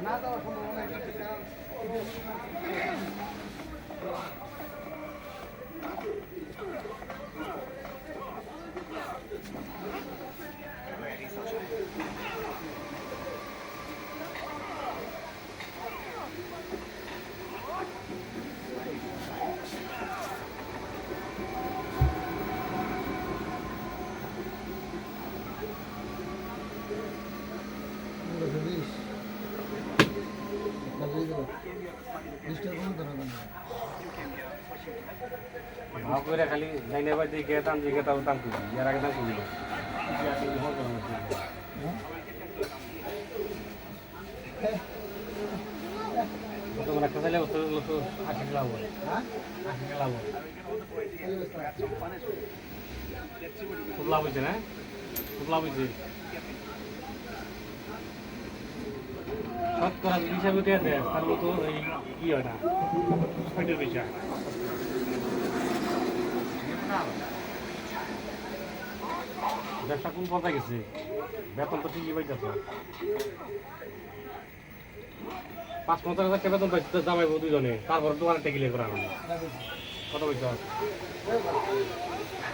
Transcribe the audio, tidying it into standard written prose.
না যাওয়ার সম্ভাবনা ভাব করে খালি লাইনে বাই দিয়ে গেতাম যে গেতাম দাম করি এর আগে দাম করি তোমার একটা চাইলে 80 লাভ হয় 80 লাভ হয় খুব লাভ হয়েছে না খুব লাভ হয়েছে শতকরা হিসাবে দিয়ে দেয় তাহলে তো এই কি হয় না ছয়টার বেশি হয় ব্যবসা কোন পর্যায়ে গেছে বেতন তো ঠিকই পাইতেছ ৫-৫০ হাজার বেতন পাইছে তো জামাইবো দুজনে তারপর দোকানে টেকিলে করা কত পয়সা